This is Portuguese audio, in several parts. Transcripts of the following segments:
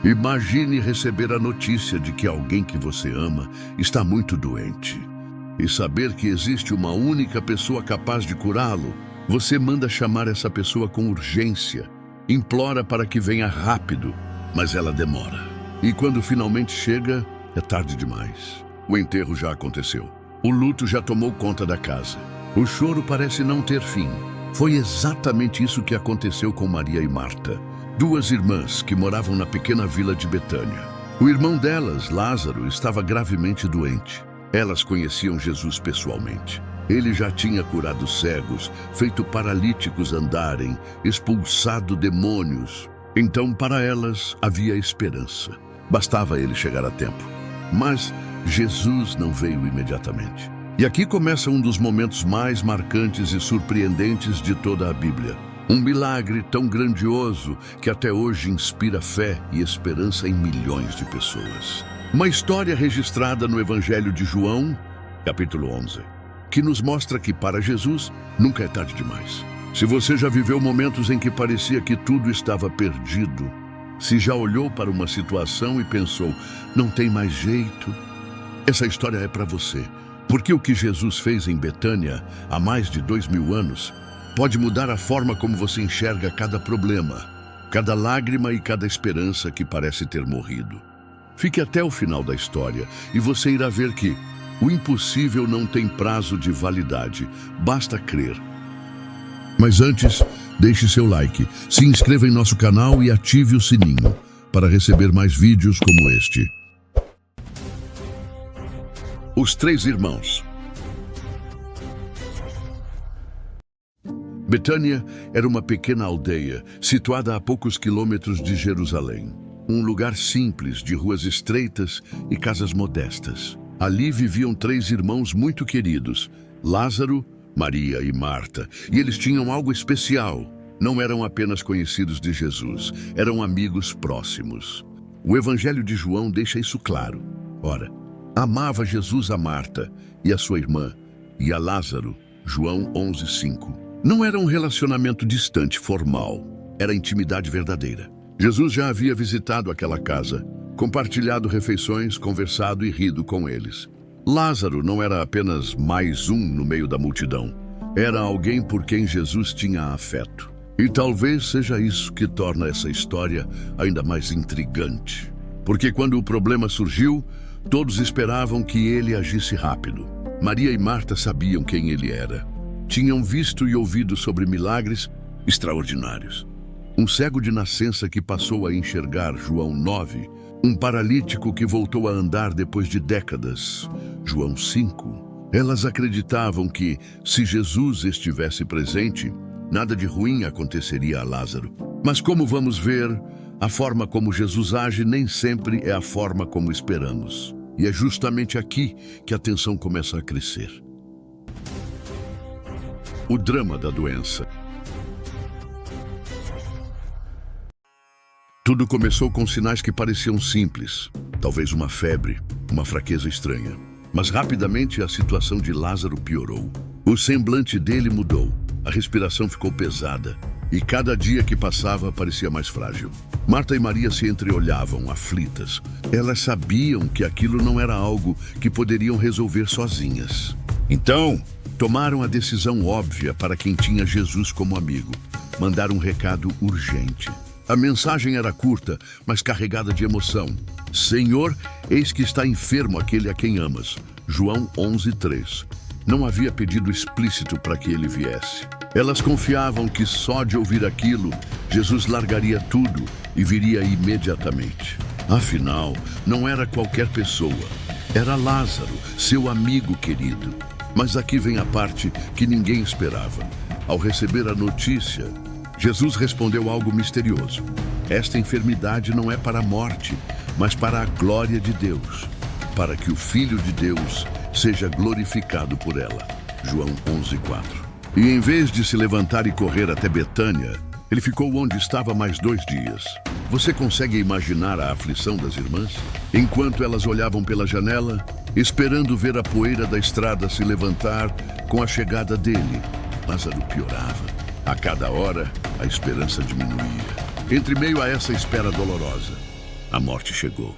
Imagine receber a notícia de que alguém que você ama está muito doente. E saber que existe uma única pessoa capaz de curá-lo. Você manda chamar essa pessoa com urgência. Implora para que venha rápido, mas ela demora. E quando finalmente chega, é tarde demais. O enterro já aconteceu. O luto já tomou conta da casa. O choro parece não ter fim. Foi exatamente isso que aconteceu com Maria e Marta, duas irmãs que moravam na pequena vila de Betânia. O irmão delas, Lázaro, estava gravemente doente. Elas conheciam Jesus pessoalmente. Ele já tinha curado cegos, feito paralíticos andarem, expulsado demônios. Então, para elas, havia esperança. Bastava ele chegar a tempo. Mas Jesus não veio imediatamente. E aqui começa um dos momentos mais marcantes e surpreendentes de toda a Bíblia. Um milagre tão grandioso que até hoje inspira fé e esperança em milhões de pessoas. Uma história registrada no Evangelho de João, capítulo 11, que nos mostra que para Jesus nunca é tarde demais. Se você já viveu momentos em que parecia que tudo estava perdido, se já olhou para uma situação e pensou, não tem mais jeito, essa história é para você. Porque o que Jesus fez em Betânia há mais de 2000 anos pode mudar a forma como você enxerga cada problema, cada lágrima e cada esperança que parece ter morrido. Fique até o final da história e você irá ver que o impossível não tem prazo de validade, basta crer. Mas antes, deixe seu like, se inscreva em nosso canal e ative o sininho para receber mais vídeos como este. Os três irmãos. Betânia era uma pequena aldeia, situada a poucos quilômetros de Jerusalém. Um lugar simples, de ruas estreitas e casas modestas. Ali viviam três irmãos muito queridos, Lázaro, Maria e Marta, e eles tinham algo especial. Não eram apenas conhecidos de Jesus, eram amigos próximos. O Evangelho de João deixa isso claro. Ora, amava Jesus a Marta e a sua irmã, e a Lázaro, João 11:5. Não era um relacionamento distante, formal, era intimidade verdadeira. Jesus já havia visitado aquela casa, compartilhado refeições, conversado e rido com eles. Lázaro não era apenas mais um no meio da multidão. Era alguém por quem Jesus tinha afeto. E talvez seja isso que torna essa história ainda mais intrigante. Porque quando o problema surgiu, todos esperavam que ele agisse rápido. Maria e Marta sabiam quem ele era. Tinham visto e ouvido sobre milagres extraordinários. Um cego de nascença que passou a enxergar, João 9. Um paralítico que voltou a andar depois de décadas, João 5. Elas acreditavam que, se Jesus estivesse presente, nada de ruim aconteceria a Lázaro. Mas como vamos ver, a forma como Jesus age nem sempre é a forma como esperamos. E é justamente aqui que a tensão começa a crescer. O drama da doença. Tudo começou com sinais que pareciam simples, talvez uma febre, uma fraqueza estranha. Mas rapidamente a situação de Lázaro piorou. O semblante dele mudou, a respiração ficou pesada e cada dia que passava parecia mais frágil. Marta e Maria se entreolhavam, aflitas. Elas sabiam que aquilo não era algo que poderiam resolver sozinhas. Então, tomaram a decisão óbvia para quem tinha Jesus como amigo: mandar um recado urgente. A mensagem era curta, mas carregada de emoção. Senhor, eis que está enfermo aquele a quem amas. João 11:3. Não havia pedido explícito para que ele viesse. Elas confiavam que só de ouvir aquilo, Jesus largaria tudo e viria imediatamente. Afinal, não era qualquer pessoa. Era Lázaro, seu amigo querido. Mas aqui vem a parte que ninguém esperava. Ao receber a notícia, Jesus respondeu algo misterioso. Esta enfermidade não é para a morte, mas para a glória de Deus, para que o Filho de Deus seja glorificado por ela. João 11:4. E em vez de se levantar e correr até Betânia, ele ficou onde estava mais 2 dias. Você consegue imaginar a aflição das irmãs? Enquanto elas olhavam pela janela, esperando ver a poeira da estrada se levantar com a chegada dele, Lázaro piorava. A cada hora, a esperança diminuía. Entre meio a essa espera dolorosa, A morte chegou.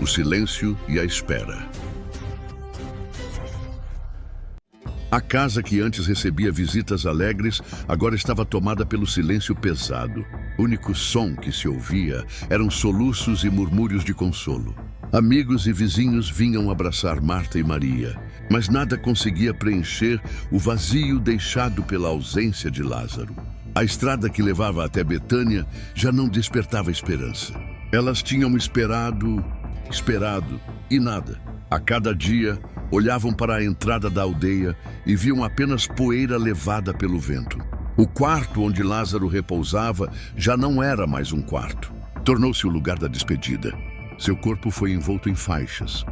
O silêncio e a espera. A casa que antes recebia visitas alegres, agora estava tomada pelo silêncio pesado. O único som que se ouvia eram soluços e murmúrios de consolo. Amigos e vizinhos vinham abraçar Marta e Maria, mas nada conseguia preencher o vazio deixado pela ausência de Lázaro. A estrada que levava até Betânia já não despertava esperança. Elas tinham esperado e nada. A cada dia, olhavam para a entrada da aldeia e viam apenas poeira levada pelo vento. O quarto onde Lázaro repousava já não era mais um quarto. Tornou-se o lugar da despedida. Seu corpo foi envolto em faixas,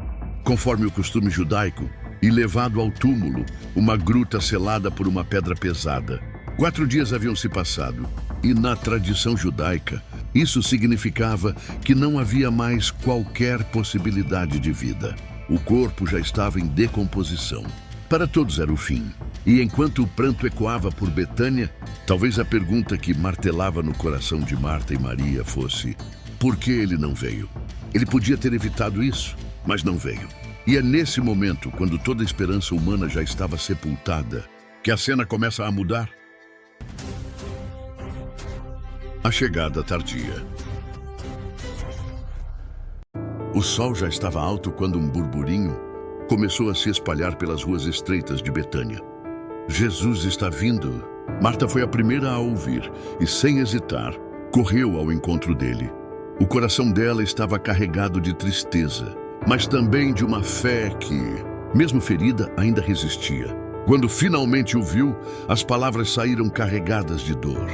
conforme o costume judaico, e levado ao túmulo, uma gruta selada por uma pedra pesada. 4 dias haviam se passado, e na tradição judaica, isso significava que não havia mais qualquer possibilidade de vida. O corpo já estava em decomposição. Para todos era o fim. E enquanto o pranto ecoava por Betânia, talvez a pergunta que martelava no coração de Marta e Maria fosse: por que ele não veio? Ele podia ter evitado isso, mas não veio. E é nesse momento, quando toda a esperança humana já estava sepultada, que a cena começa a mudar. A chegada tardia. O sol já estava alto quando um burburinho começou a se espalhar pelas ruas estreitas de Betânia. Jesus está vindo. Marta foi a primeira a ouvir e, sem hesitar, correu ao encontro dele. O coração dela estava carregado de tristeza, mas também de uma fé que, mesmo ferida, ainda resistia. Quando finalmente o viu, as palavras saíram carregadas de dor.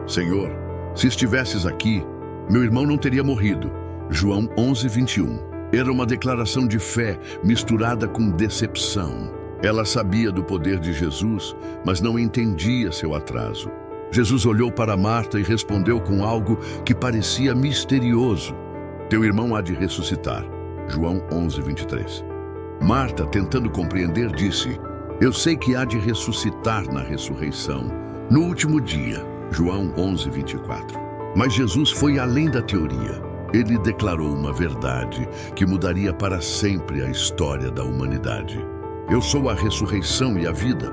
Senhor, se estivesses aqui, meu irmão não teria morrido. João 11:21. Era uma declaração de fé misturada com decepção. Ela sabia do poder de Jesus, mas não entendia seu atraso. Jesus olhou para Marta e respondeu com algo que parecia misterioso. Teu irmão há de ressuscitar. João 11:23. Marta, tentando compreender, disse: eu sei que há de ressuscitar na ressurreição, no último dia. João 11:24. Mas Jesus foi além da teoria. Ele declarou uma verdade que mudaria para sempre a história da humanidade. Eu sou a ressurreição e a vida.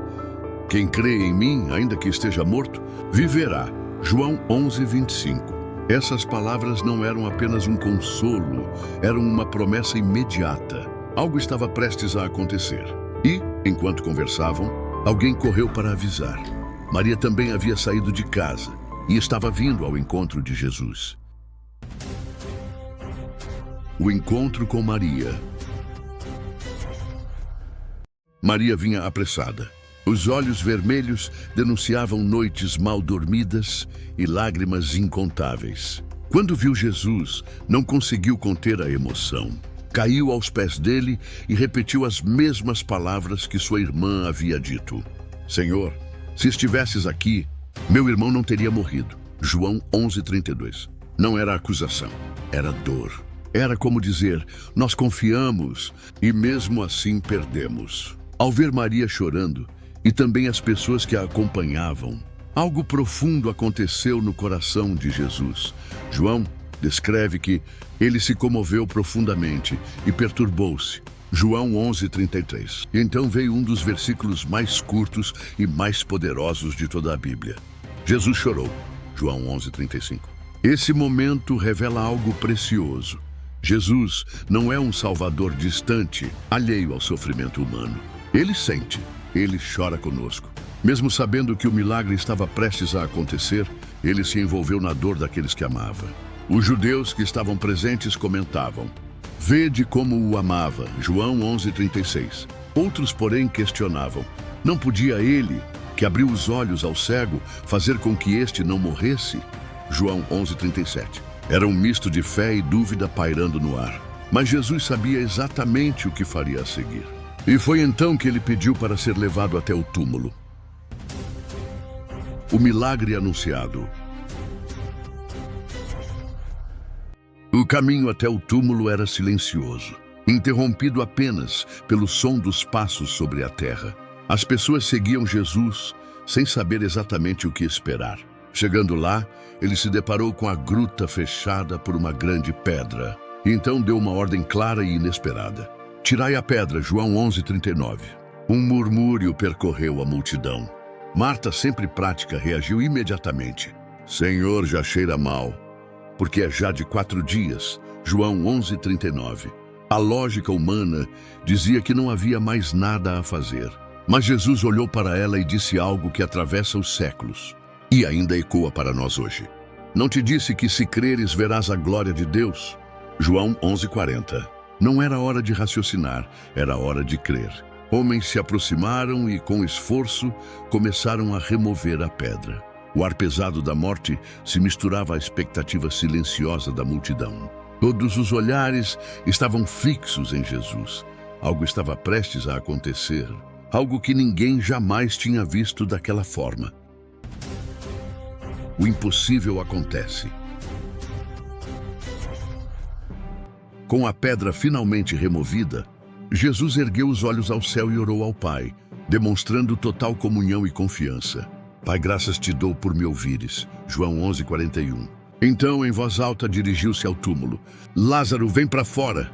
Quem crê em mim, ainda que esteja morto, viverá. João 11:25. Essas palavras não eram apenas um consolo, eram uma promessa imediata. Algo estava prestes a acontecer. E, enquanto conversavam, alguém correu para avisar. Maria também havia saído de casa e estava vindo ao encontro de Jesus. O encontro com Maria. Maria vinha apressada. Os olhos vermelhos denunciavam noites mal dormidas e lágrimas incontáveis. Quando viu Jesus, não conseguiu conter a emoção. Caiu aos pés dele e repetiu as mesmas palavras que sua irmã havia dito. Senhor, se estivesses aqui, meu irmão não teria morrido. João 11:32. Não era acusação, era dor. Era como dizer, nós confiamos e mesmo assim perdemos. Ao ver Maria chorando, e também as pessoas que a acompanhavam, algo profundo aconteceu no coração de Jesus. João descreve que ele se comoveu profundamente e perturbou-se. João 11:33. Então veio um dos versículos mais curtos e mais poderosos de toda a Bíblia. Jesus chorou. João 11:35. Esse momento revela algo precioso. Jesus não é um salvador distante, alheio ao sofrimento humano. Ele sente, ele chora conosco. Mesmo sabendo que o milagre estava prestes a acontecer, ele se envolveu na dor daqueles que amava. Os judeus que estavam presentes comentavam: vede como o amava. João 11:36. Outros, porém, questionavam: não podia ele, que abriu os olhos ao cego, fazer com que este não morresse? João 11:37. Era um misto de fé e dúvida pairando no ar. Mas Jesus sabia exatamente o que faria a seguir. E foi então que ele pediu para ser levado até o túmulo. O milagre anunciado. O caminho até o túmulo era silencioso, interrompido apenas pelo som dos passos sobre a terra. As pessoas seguiam Jesus sem saber exatamente o que esperar. Chegando lá, ele se deparou com a gruta fechada por uma grande pedra. E então deu uma ordem clara e inesperada. Tirai a pedra, João 11:39. Um murmúrio percorreu a multidão. Marta, sempre prática, reagiu imediatamente. Senhor, já cheira mal, porque é já de 4 dias, João 11:39. A lógica humana dizia que não havia mais nada a fazer. Mas Jesus olhou para ela e disse algo que atravessa os séculos e ainda ecoa para nós hoje. Não te disse que se creres verás a glória de Deus? João 11:40. Não era hora de raciocinar, era hora de crer. Homens se aproximaram e, com esforço, começaram a remover a pedra. O ar pesado da morte se misturava à expectativa silenciosa da multidão. Todos os olhares estavam fixos em Jesus. Algo estava prestes a acontecer. Algo que ninguém jamais tinha visto daquela forma. O impossível acontece. Com a pedra finalmente removida, Jesus ergueu os olhos ao céu e orou ao Pai, demonstrando total comunhão e confiança. Pai, graças te dou por me ouvires. João 11:41. Então, em voz alta, dirigiu-se ao túmulo. Lázaro, vem para fora.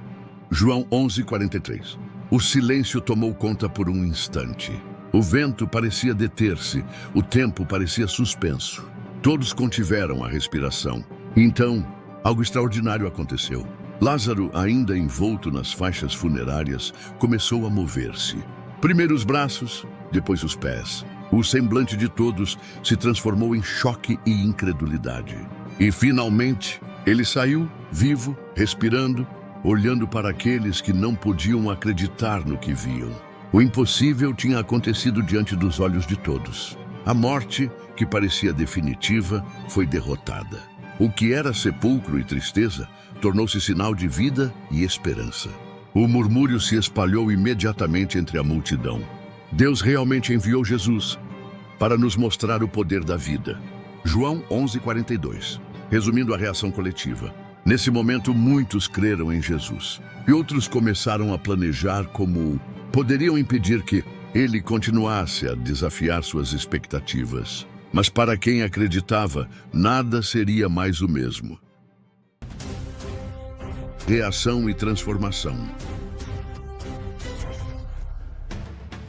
João 11:43. O silêncio tomou conta por um instante. O vento parecia deter-se, o tempo parecia suspenso. Todos contiveram a respiração. Então, algo extraordinário aconteceu. Lázaro, ainda envolto nas faixas funerárias, começou a mover-se. Primeiro os braços, depois os pés. O semblante de todos se transformou em choque e incredulidade. E, finalmente, ele saiu, vivo, respirando, olhando para aqueles que não podiam acreditar no que viam. O impossível tinha acontecido diante dos olhos de todos. A morte, que parecia definitiva, foi derrotada. O que era sepulcro e tristeza tornou-se sinal de vida e esperança. O murmúrio se espalhou imediatamente entre a multidão. Deus realmente enviou Jesus para nos mostrar o poder da vida. João 11:42. Resumindo a reação coletiva. Nesse momento, muitos creram em Jesus. E outros começaram a planejar como poderiam impedir que ele continuasse a desafiar suas expectativas. Mas para quem acreditava, nada seria mais o mesmo. Reação e transformação.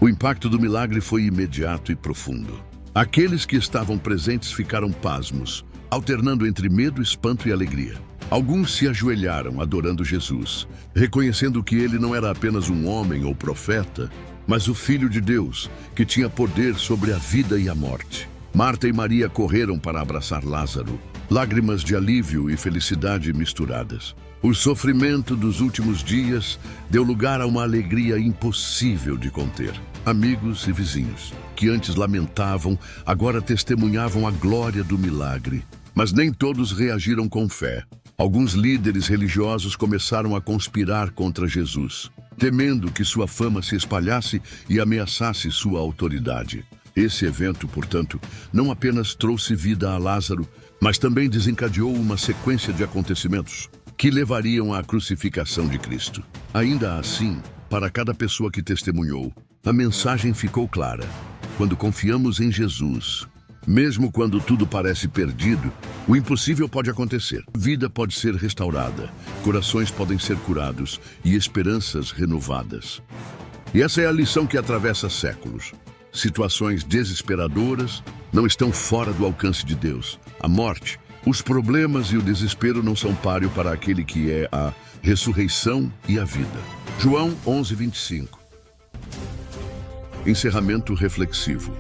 O impacto do milagre foi imediato e profundo. Aqueles que estavam presentes ficaram pasmos, alternando entre medo, espanto e alegria. Alguns se ajoelharam adorando Jesus, reconhecendo que ele não era apenas um homem ou profeta, mas o Filho de Deus, que tinha poder sobre a vida e a morte. Marta e Maria correram para abraçar Lázaro, lágrimas de alívio e felicidade misturadas. O sofrimento dos últimos dias deu lugar a uma alegria impossível de conter. Amigos e vizinhos, que antes lamentavam, agora testemunhavam a glória do milagre. Mas nem todos reagiram com fé. Alguns líderes religiosos começaram a conspirar contra Jesus, temendo que sua fama se espalhasse e ameaçasse sua autoridade. Esse evento, portanto, não apenas trouxe vida a Lázaro, mas também desencadeou uma sequência de acontecimentos que levariam à crucificação de Cristo. Ainda assim, para cada pessoa que testemunhou, a mensagem ficou clara. Quando confiamos em Jesus, mesmo quando tudo parece perdido, o impossível pode acontecer. Vida pode ser restaurada, corações podem ser curados e esperanças renovadas. E essa é a lição que atravessa séculos. Situações desesperadoras não estão fora do alcance de Deus. A morte, os problemas e o desespero não são páreo para aquele que é a ressurreição e a vida. João 11:25. Encerramento reflexivo.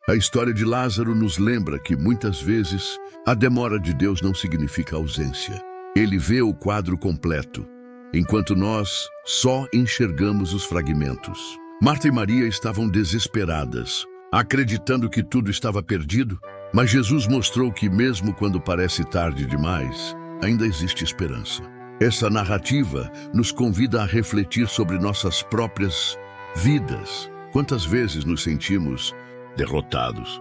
A história de Lázaro nos lembra que, muitas vezes, a demora de Deus não significa ausência. Ele vê o quadro completo, enquanto nós só enxergamos os fragmentos. Marta e Maria estavam desesperadas, acreditando que tudo estava perdido, mas Jesus mostrou que, mesmo quando parece tarde demais, ainda existe esperança. Essa narrativa nos convida a refletir sobre nossas próprias vidas. Quantas vezes nos sentimos derrotados,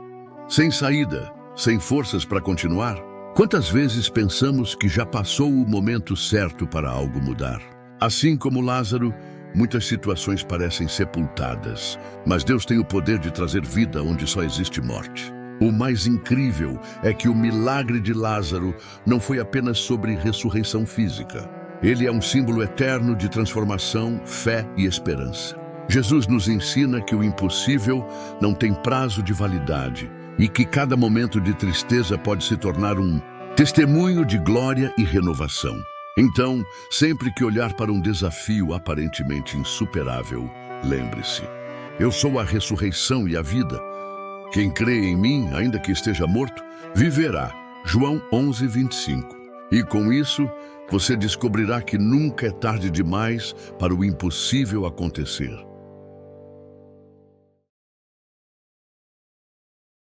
sem saída, sem forças para continuar? Quantas vezes pensamos que já passou o momento certo para algo mudar? Assim como Lázaro, Muitas situações parecem sepultadas, mas Deus tem o poder de trazer vida onde só existe morte. O mais incrível é que o milagre de Lázaro não foi apenas sobre ressurreição física. Ele é um símbolo eterno de transformação, fé e esperança. Jesus nos ensina que o impossível não tem prazo de validade e que cada momento de tristeza pode se tornar um testemunho de glória e renovação. Então, sempre que olhar para um desafio aparentemente insuperável, lembre-se: eu sou a ressurreição e a vida. Quem crê em mim, ainda que esteja morto, viverá. João 11:25. E com isso, você descobrirá que nunca é tarde demais para o impossível acontecer.